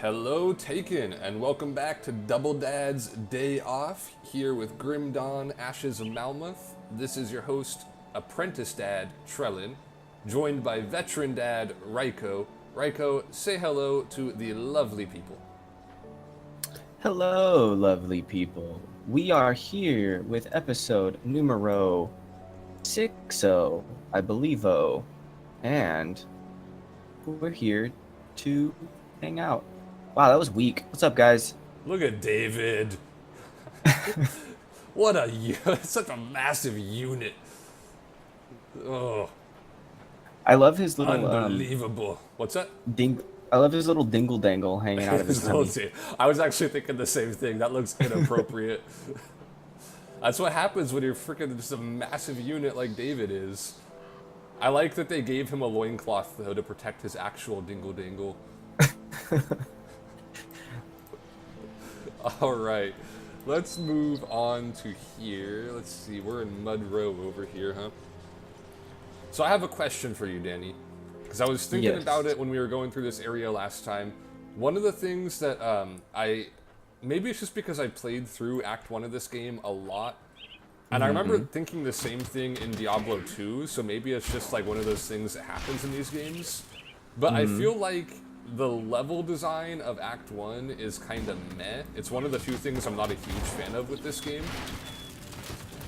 Hello, Taken, and welcome back to Double Dad's Day Off, here with Grim Dawn Ashes of Malmouth. This is your host, Apprentice Dad, Trellan, joined by Veteran Dad, Ryco. Ryco, say hello to the lovely people. Hello, lovely people. We are here with episode numero 60, I believe-o, and we're here to hang out. Wow, that was weak. What's up, guys? Look at David. What such a massive unit. Oh, I love his little unbelievable. What's that? I love his little dingle-dangle hanging out of his tummy. I was actually thinking the same thing. That looks inappropriate. That's what happens when you're freaking just a massive unit like David is. I like that they gave him a loincloth, though, to protect his actual Dingle-Dangle. Alright, let's move on to here. Let's see, we're in Mud Row over here, huh? So I have a question for you, Danny. Because I was thinking about it when we were going through this area last time. One of the things that maybe it's just because I played through Act 1 of this game a lot. And I remember thinking the same thing in Diablo 2, so maybe it's just like one of those things that happens in these games. But I feel like the level design of Act 1 is kind of meh. It's one of the few things I'm not a huge fan of with this game.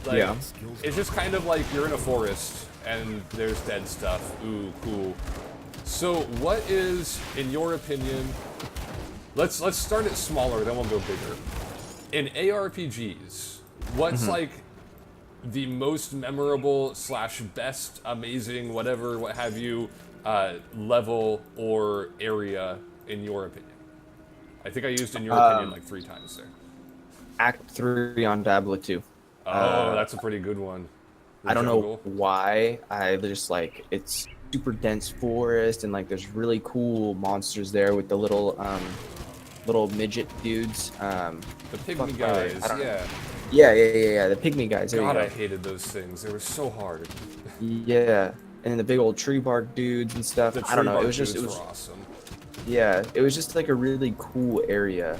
Like, it's just kind of like you're in a forest and there's dead stuff. Ooh, cool. So what is, in your opinion, let's start it smaller, then we'll go bigger. In ARPGs, what's like the most memorable / best, amazing, whatever, what have you, level or area in your opinion? I think I used in your opinion like 3 times there. Act 3 on Diablo 2. Oh, that's a pretty good one. I don't know why. I just like it's super dense forest and like there's really cool monsters there with the little midget dudes. The pygmy guys, Yeah. The pygmy guys. God, I hated those things. They were so hard. Yeah, and then the big old tree bark dudes and stuff. The I don't know. It was awesome. Yeah, it was just like a really cool area.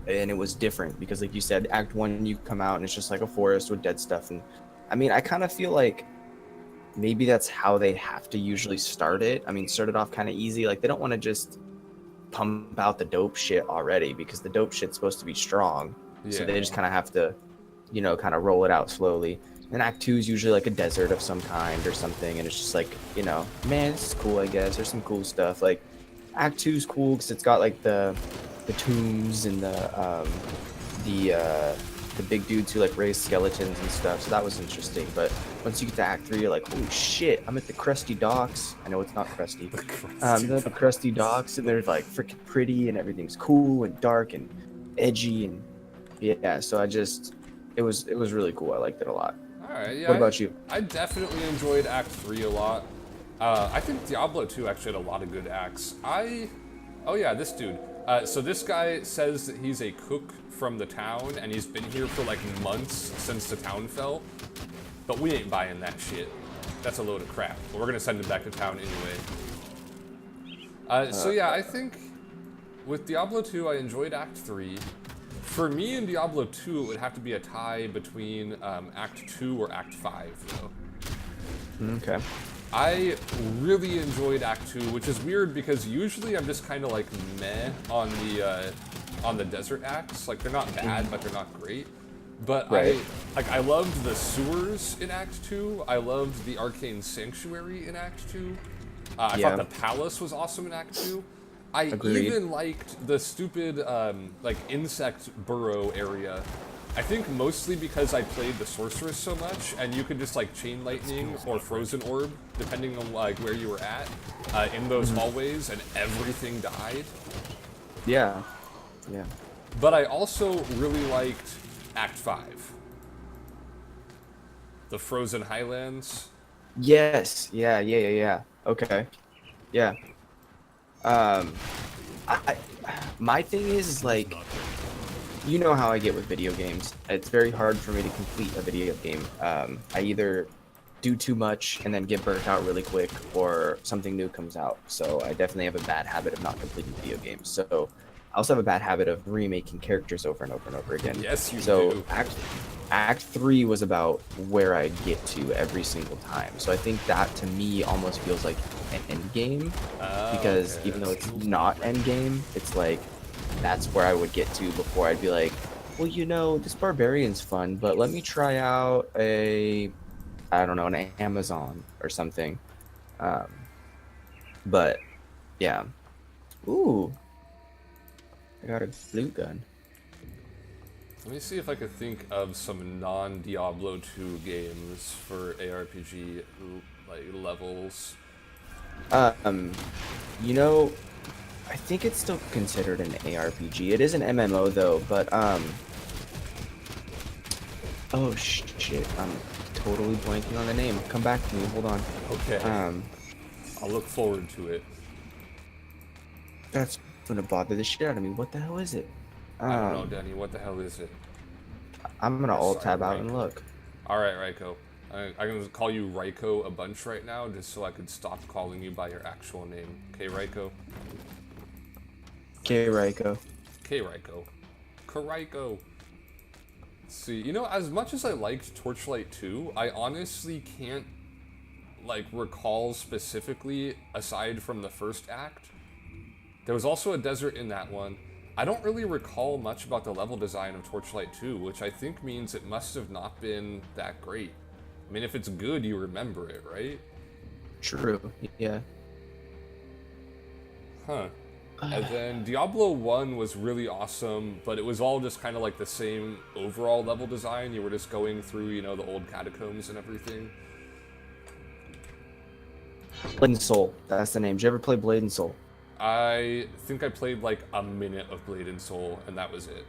And it was different because, like you said, Act 1, you come out and it's just like a forest with dead stuff. And I mean, I kind of feel like maybe that's how they have to usually start it. I mean, start it off kind of easy. Like, they don't want to just pump out the dope shit already because the dope shit's supposed to be strong. Yeah. So they just kind of have to, kind of roll it out slowly. And Act 2 is usually like a desert of some kind or something. And it's just like, man, this is cool, I guess. There's some cool stuff. Like, Act 2 is cool because it's got like the tombs and the big dudes who like raise skeletons and stuff, so that was interesting. But once you get to Act 3, you're like, holy shit, I'm at the crusty docks. I know it's not crusty. They're at the crusty docks and they're like freaking pretty and everything's cool and dark and edgy and yeah, so it was really cool. I liked it a lot. Alright, yeah. What about you? I definitely enjoyed Act 3 a lot. I think Diablo 2 actually had a lot of good acts. Oh yeah, this dude. So this guy says that he's a cook from the town, and he's been here for like months since the town fell. But we ain't buying that shit. That's a load of crap. But we're gonna send him back to town anyway. So yeah, I think with Diablo 2, I enjoyed Act 3. For me in Diablo 2, it would have to be a tie between Act 2 or Act 5, though. Okay. I really enjoyed Act 2, which is weird because usually I'm just kind of like meh on the desert acts. Like, they're not bad, but they're not great. But I loved the sewers in Act 2. I loved the Arcane Sanctuary in Act 2. I thought the palace was awesome in Act 2. Agreed. Even liked the stupid like insect burrow area. I think mostly because I played the sorceress so much, and you could just like chain lightning or frozen orb, depending on like where you were at, in those hallways, and everything died. Yeah. But I also really liked Act 5. The Frozen Highlands. Yes. Yeah. Okay. Yeah. My thing is like, you know how I get with video games. It's very hard for me to complete a video game. I either do too much and then get burnt out really quick, or something new comes out. So I definitely have a bad habit of not completing video games. So I also have a bad habit of remaking characters over and over and over again. Yes, you do. So Act 3 was about where I get to every single time. So I think that to me almost feels like an end game, because okay, even though it's not end game, it's like that's where I would get to before I'd be like, well, you know, this barbarian's fun, but let me try out I don't know, an Amazon or something. But yeah. Ooh, I got a blue gun. Let me see if I could think of some non-Diablo 2 games for ARPG like levels. You know, I think it's still considered an ARPG. It is an MMO though, but oh shit, I'm totally blanking on the name. Come back to me. Hold on. Okay. I'll look forward to it. That's gonna bother the shit out of me. What the hell is it? I don't know, Danny. What the hell is it? I'm gonna alt tab out and look. All right, Ryco. I'm gonna call you Ryco a bunch right now, just so I could stop calling you by your actual name. Okay, Ryco. Okay, Ryco. Okay, Ryco. Ryco. See, you know, as much as I liked Torchlight 2, I honestly can't like recall specifically aside from the first act. There was also a desert in that one. I don't really recall much about the level design of Torchlight 2, which I think means it must have not been that great. I mean, if it's good, you remember it, right? True, yeah. Huh. And then Diablo 1 was really awesome, but it was all just kind of like the same overall level design. You were just going through, you know, the old catacombs and everything. Blade and Soul, that's the name. Did you ever play Blade and Soul? I think I played like a minute of Blade and Soul, and that was it.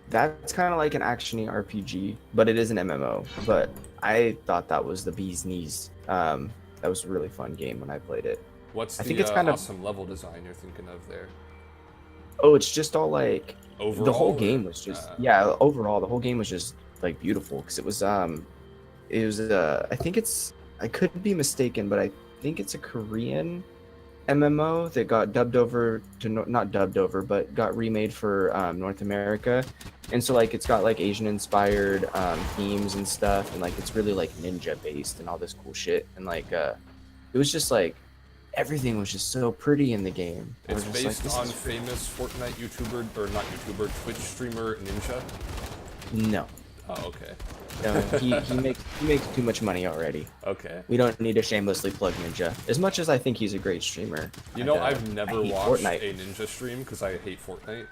That's kind of like an action-y RPG, but it is an MMO. But I thought that was the bee's knees. That was a really fun game when I played it. What's I the think it's kind awesome level design you're thinking of there? Oh, it's just all like Overall, the whole game was just overall the whole game was just like beautiful, because it was I think I could be mistaken, but I think it's a Korean MMO that got dubbed over to not dubbed over, but got remade for North America, and so like it's got like Asian inspired themes and stuff, and like it's really like ninja based and all this cool shit, and like it was just like everything was just so pretty in the game. It's based on famous Fortnite YouTuber, or not YouTuber, Twitch streamer Ninja? No. Oh, okay. No, he makes too much money already. Okay. We don't need to shamelessly plug Ninja. As much as I think he's a great streamer. You know, I've never watched Fortnite. a Ninja stream because I hate Fortnite.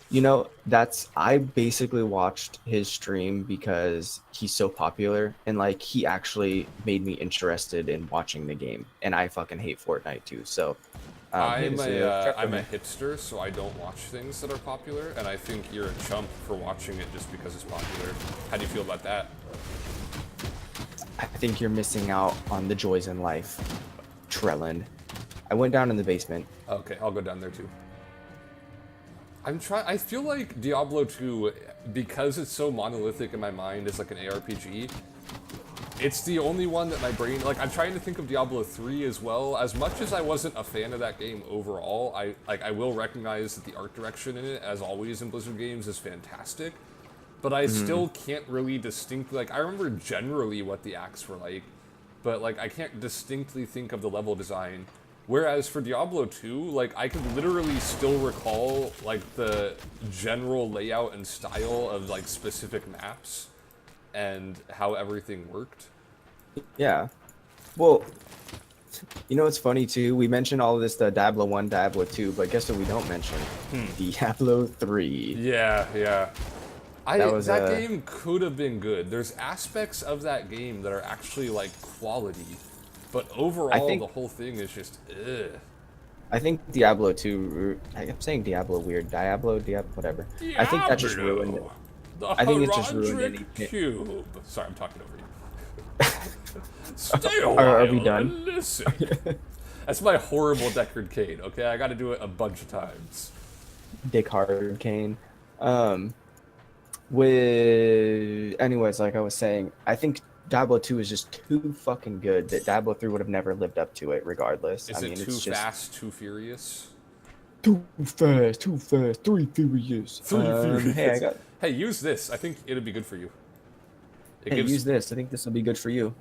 You know, I basically watched his stream because he's so popular, and like he actually made me interested in watching the game, and I fucking hate Fortnite too. So I'm a hipster, so I don't watch things that are popular, and I think you're a chump for watching it just because it's popular. How do you feel about that? I think you're missing out on the joys in life, Trellan. I went down in the basement. Okay, I'll go down there too. I feel like Diablo 2, because it's so monolithic in my mind as like an ARPG, it's the only one that my brain, like I'm trying to think of Diablo 3 as well. As much as I wasn't a fan of that game overall, I will recognize that the art direction in it, as always in Blizzard games, is fantastic. But I still can't really distinctly, like I remember generally what the acts were like, but like I can't distinctly think of the level design. Whereas for Diablo 2, like, I can literally still recall, like, the general layout and style of, like, specific maps and how everything worked. Yeah. Well, you know what's funny, too? We mentioned all of this, the Diablo 1, Diablo 2, but guess what we don't mention? Diablo 3. Yeah. That game could have been good. There's aspects of that game that are actually, like, quality. But overall, the whole thing is just, ugh. I think Diablo 2, I'm saying Diablo weird, Diablo, whatever. I think that just ruined it. I think it just ruined any cube. Sorry, I'm talking over you. Stay a while are we done? And listen. That's my horrible Deckard Cain, okay? I gotta do it a bunch of times. Dick Hard Kane. Anyways, like I was saying, I think Diablo 2 is just too fucking good that Diablo 3 would have never lived up to it regardless. Is I mean, it too it's just fast, too furious? too fast, 3 furious. Hey, I got. Hey, use this. I think it'll be good for you. Hey, use this. I think this will be good for you.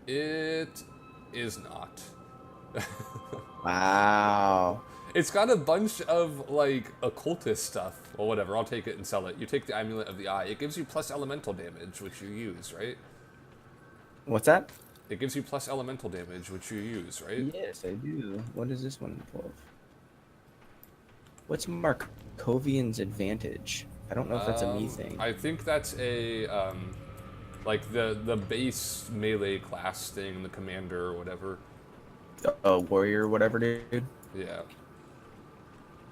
It is not. Wow. It's got a bunch of, like, occultist stuff. Well, whatever, I'll take it and sell it. You take the Amulet of the Eye. It gives you plus elemental damage, which you use, right? What's that? It gives you plus elemental damage, which you use, right? Yes, I do. What is this one for? What's Markovian's advantage? I don't know if that's a me thing. I think that's a, like, the base melee class thing, the commander or whatever. Warrior or whatever, dude? Yeah.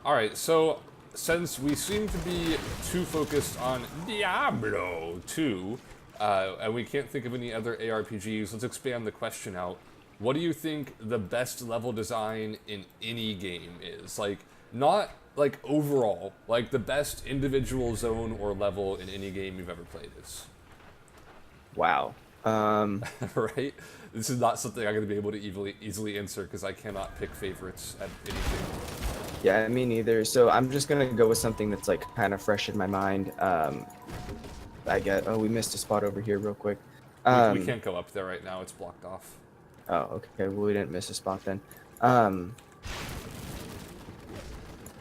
Alright, so since we seem to be too focused on Diablo 2, and we can't think of any other ARPGs, let's expand the question out. What do you think the best level design in any game is? Like, not like overall, like the best individual zone or level in any game you've ever played is. Wow. Right? This is not something I'm going to be able to easily answer because I cannot pick favorites at anything. Yeah, me neither. So I'm just gonna go with something that's like kind of fresh in my mind. We missed a spot over here real quick. We can't go up there right now. It's blocked off. Oh, okay. Well, we didn't miss a spot then.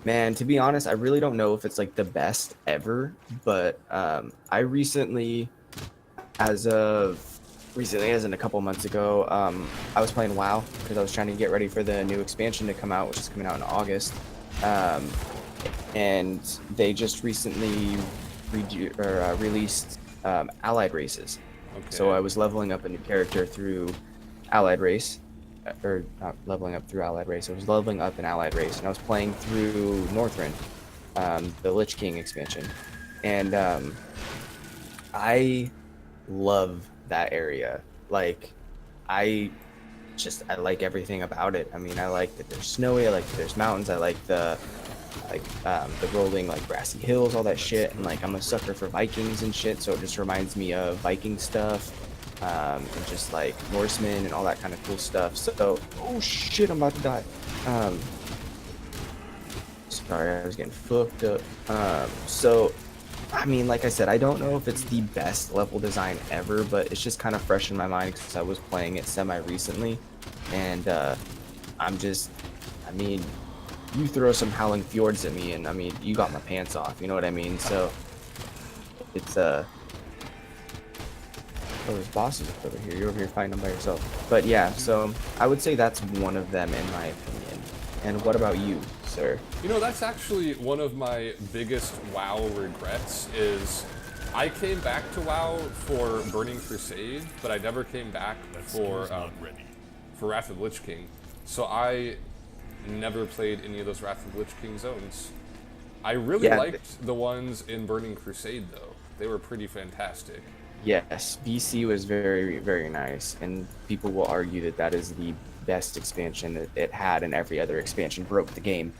Man, to be honest, I really don't know if it's like the best ever, but I recently, as in a couple months ago, I was playing WoW because I was trying to get ready for the new expansion to come out, which is coming out in August. And they just recently released allied races. Okay. So I was leveling up a new character through allied race, or not leveling up through allied race. I was leveling up an allied race, and I was playing through Northrend, the Lich King expansion, and I love that area. Like, I like everything about it. I mean, I like that there's snowy, I like that there's mountains, I like the rolling like grassy hills, all that shit, and like I'm a sucker for Vikings and shit, so it just reminds me of Viking stuff, and just like Norsemen and all that kind of cool stuff. So, oh shit, I'm about to die. Sorry, I was getting fucked up. So I mean, like I said, I don't know if it's the best level design ever, but it's just kind of fresh in my mind because I was playing it semi-recently, and I mean, you throw some Howling Fjords at me, and I mean, you got my pants off, you know what I mean? So, it's, oh, there's bosses over here, you're over here fighting them by yourself. But yeah, so, I would say that's one of them in my opinion. And what about you, sir? You know, that's actually one of my biggest WoW regrets is I came back to WoW for Burning Crusade, but I never came back for Wrath of the Lich King. So I never played any of those Wrath of the Lich King zones. I really liked the ones in Burning Crusade, though. They were pretty fantastic. Yes, BC was very, very nice, and people will argue that that is the best expansion that it had, and every other expansion broke the game.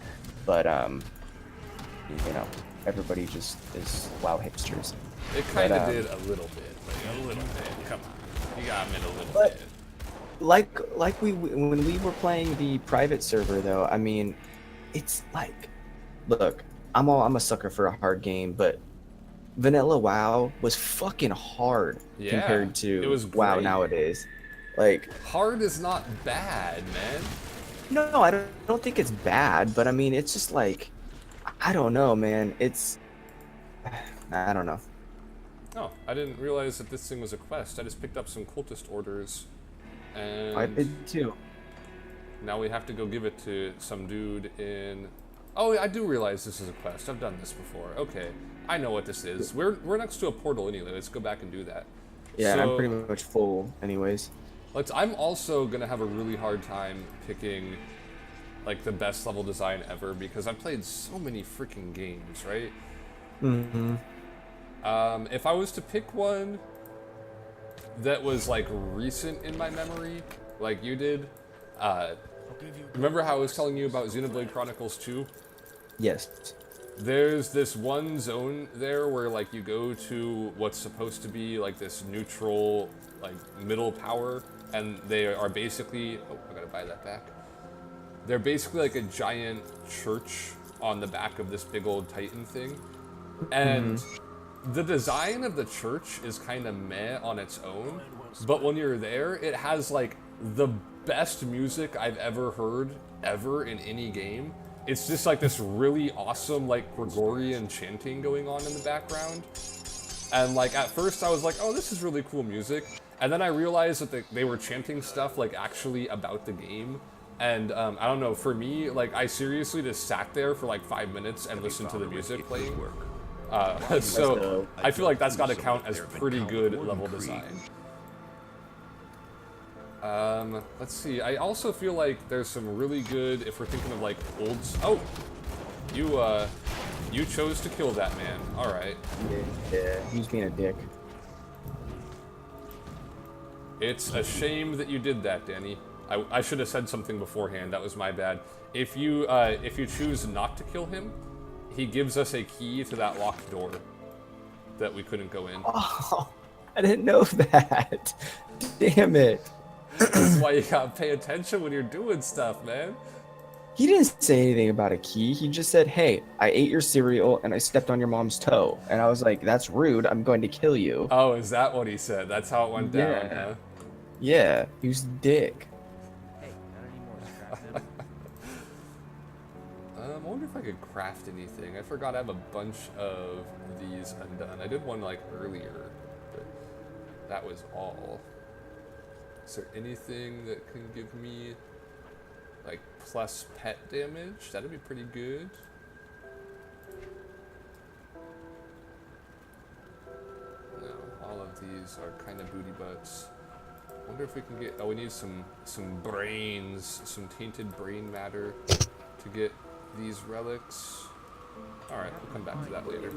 But you know, everybody just is WoW hipsters. It kind of did a little bit, like a little bit. Come on, you got me a little bit. Like when we were playing the private server, though, I mean, it's like, look, I'm a sucker for a hard game, but vanilla WoW was fucking hard compared to WoW nowadays. Like, hard is not bad, man. No, I don't think it's bad, but I mean, it's just like, I don't know, man. I don't know. Oh, I didn't realize that this thing was a quest. I just picked up some cultist orders, and I did too. Now we have to go give it to some dude in. Oh, I do realize this is a quest. I've done this before. Okay, I know what this is. We're next to a portal anyway. Let's go back and do that. Yeah, I'm pretty much full, anyways. I'm also gonna have a really hard time picking like the best level design ever because I've played so many freaking games, right? Mm-hmm. If I was to pick one that was like recent in my memory, like you did, remember how I was telling you about Xenoblade Chronicles 2? Yes. There's this one zone there where like you go to what's supposed to be like this neutral, like middle power, and they are basically, oh, I gotta buy that back. They're basically like a giant church on the back of this big old Titan thing. And the design of the church is kind of meh on its own, but when you're there, it has like the best music I've ever heard ever in any game. It's just like this really awesome like Gregorian chanting going on in the background. And like at first I was like, oh, this is really cool music. And then I realized that they were chanting stuff like actually about the game. And I don't know, for me, like I seriously just sat there for like 5 minutes and listened to the music playing. So I feel like that's got to count as pretty good level design. Let's see. I also feel like there's some really good, if we're thinking of like old. Oh, you chose to kill that man. All right. Yeah, he's being a dick. It's a shame that you did that, Danny. I should have said something beforehand. That was my bad. If you choose not to kill him, he gives us a key to that locked door that we couldn't go in. Oh, I didn't know that. Damn it. That's why you gotta pay attention when you're doing stuff, man. He didn't say anything about a key. He just said, hey, I ate your cereal and I stepped on your mom's toe. And I was like, that's rude. I'm going to kill you. Oh, is that what he said? That's how it went down, huh? Yeah, he was a dick. I wonder if I could craft anything. I forgot I have a bunch of these undone. I did one like earlier, but that was all. Is there anything that can give me like plus pet damage? That'd be pretty good. No, all of these are kind of booty butts. Wonder if we can get, oh, we need some brains, some tainted brain matter to get these relics. Alright, we'll come back to that later.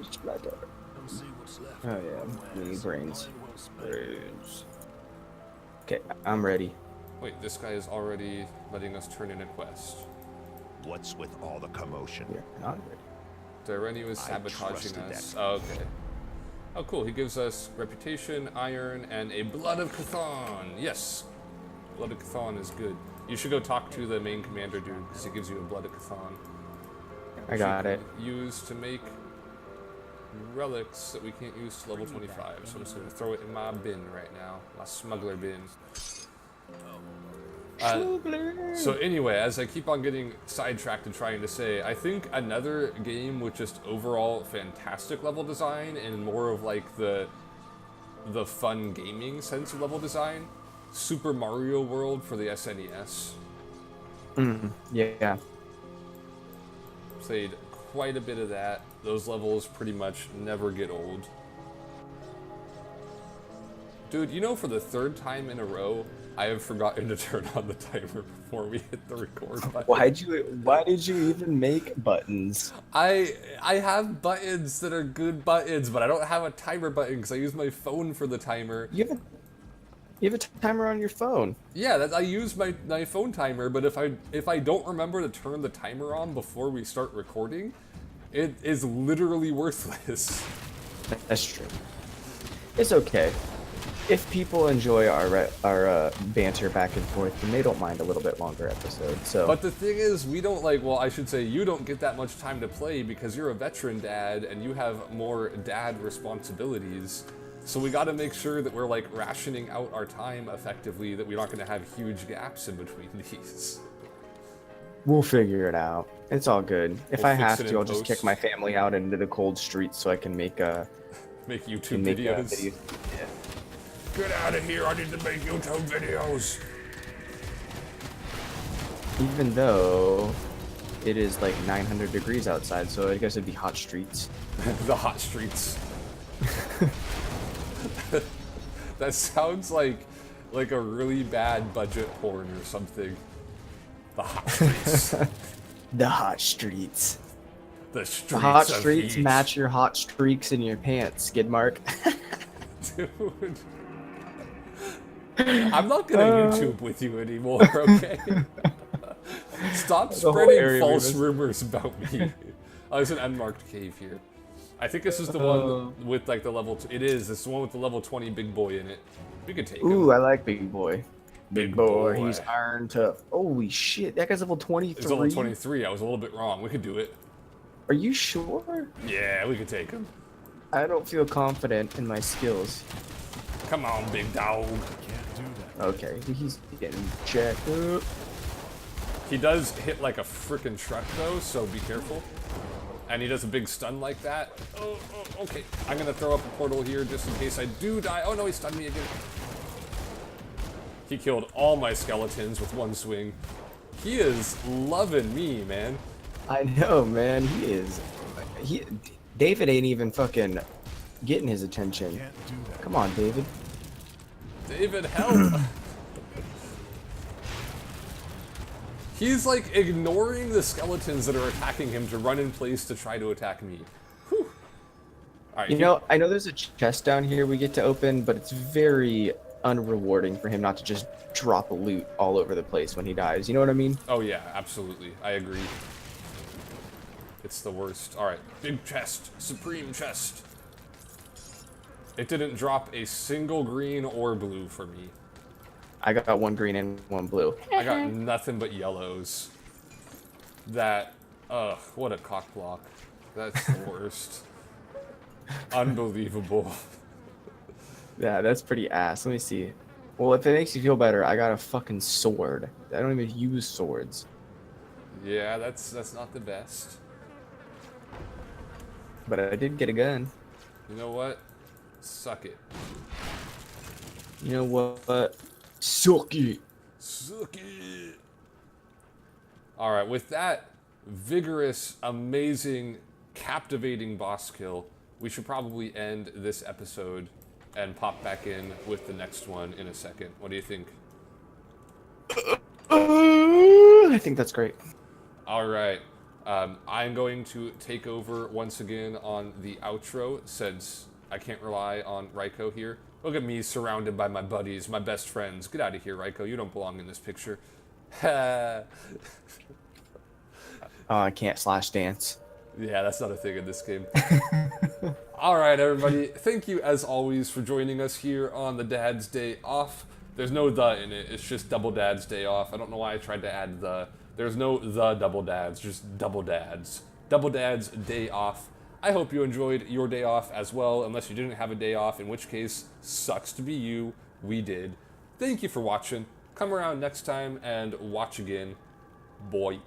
Oh yeah, we need brains. Brains. Okay, I'm ready. Wait, this guy is already letting us turn in a quest. What's with all the commotion? We're not ready. Direni was sabotaging us. Oh, okay. Oh, cool. He gives us reputation, iron, and a blood of Chthon. Yes, blood of Chthon is good. You should go talk to the main commander dude because he gives you a blood of Chthon. I got it. Use to make relics that we can't use to level 25. So I'm just gonna throw it in my bin right now, my smuggler bin. So anyway, as I keep on getting sidetracked and trying to say, I think another game with just overall fantastic level design and more of like the fun gaming sense of level design, Super Mario World for the SNES. Yeah. Played quite a bit of that. Those levels pretty much never get old. Dude, you know, for the third time in a row, I have forgotten to turn on the timer before we hit the record button. Why did you even make buttons? I have buttons that are good buttons, but I don't have a timer button because I use my phone for the timer. You have a timer on your phone. Yeah, I use my phone timer, but if I don't remember to turn the timer on before we start recording, it is literally worthless. That's true. It's okay. If people enjoy our banter back and forth, then they don't mind a little bit longer episode. So. But the thing is, we don't well, I should say you don't get that much time to play because you're a veteran dad and you have more dad responsibilities. So we got to make sure that we're like rationing out our time effectively, that we're not going to have huge gaps in between these. We'll figure it out. It's all good. If I have to, I'll post. just kick my family out into the cold streets so I can make YouTube videos. Yeah. Get out of here, I need to make YouTube videos. Even though it is like 900 degrees outside, so I guess it'd be hot streets. The hot streets. That sounds like a really bad budget porn or something. The hot streets. The hot streets. The streets. The hot of streets heat. match your hot streaks in your pants, skid mark. Dude. I'm not gonna YouTube with you anymore, okay? Stop spreading false rumors about me. Oh, there's an unmarked cave here. I think this is the one with like the level. It is. This is the one with the level 20 big boy in it. We could take him. Ooh, I like big boy. Big boy. He's iron tough. Holy shit, that guy's level 23. It's level 23. I was a little bit wrong. We could do it. Are you sure? Yeah, we could take him. I don't feel confident in my skills. Come on, big dog. Can't do that. Okay, he's getting checked up. He does hit like a freaking truck though, so be careful. And he does a big stun like that. Oh, okay. I'm gonna throw up a portal here just in case I do die. Oh no, he stunned me again. He killed all my skeletons with one swing. He is loving me, man. I know, man. He is. David ain't even fucking getting his attention. Can't do that. Come on, David. David, help! He's like ignoring the skeletons that are attacking him to run in place to try to attack me. Whew. All right, You know, I know there's a chest down here we get to open, but it's very unrewarding for him not to just drop a loot all over the place when he dies. You know what I mean? Oh yeah, absolutely. I agree. It's the worst. All right, big chest, supreme chest. It didn't drop a single green or blue for me. I got one green and one blue. I got nothing but yellows. That, ugh, what a cock block. That's the worst. Unbelievable. Yeah, that's pretty ass. Let me see. Well, if it makes you feel better, I got a fucking sword. I don't even use swords. Yeah, that's not the best. But I did get a gun. You know what? Suck it. You know what? Suck it. Suck it. All right, with that vigorous, amazing, captivating boss kill, we should probably end this episode and pop back in with the next one in a second. What do you think? I think that's great. All right. I'm going to take over once again on the outro since I can't rely on Ryco here. Look at me surrounded by my buddies, my best friends. Get out of here, Ryco. You don't belong in this picture. Oh, I can't slash dance. Yeah, that's not a thing in this game. All right, everybody. Thank you, as always, for joining us here on the Dad's Day Off. There's no the in it. It's just Double Dad's Day Off. I don't know why I tried to add the. There's no the Double Dads, just Double Dads. Double Dad's Day Off. I hope you enjoyed your day off as well, unless you didn't have a day off, in which case, sucks to be you. We did. Thank you for watching. Come around next time and watch again. Boy.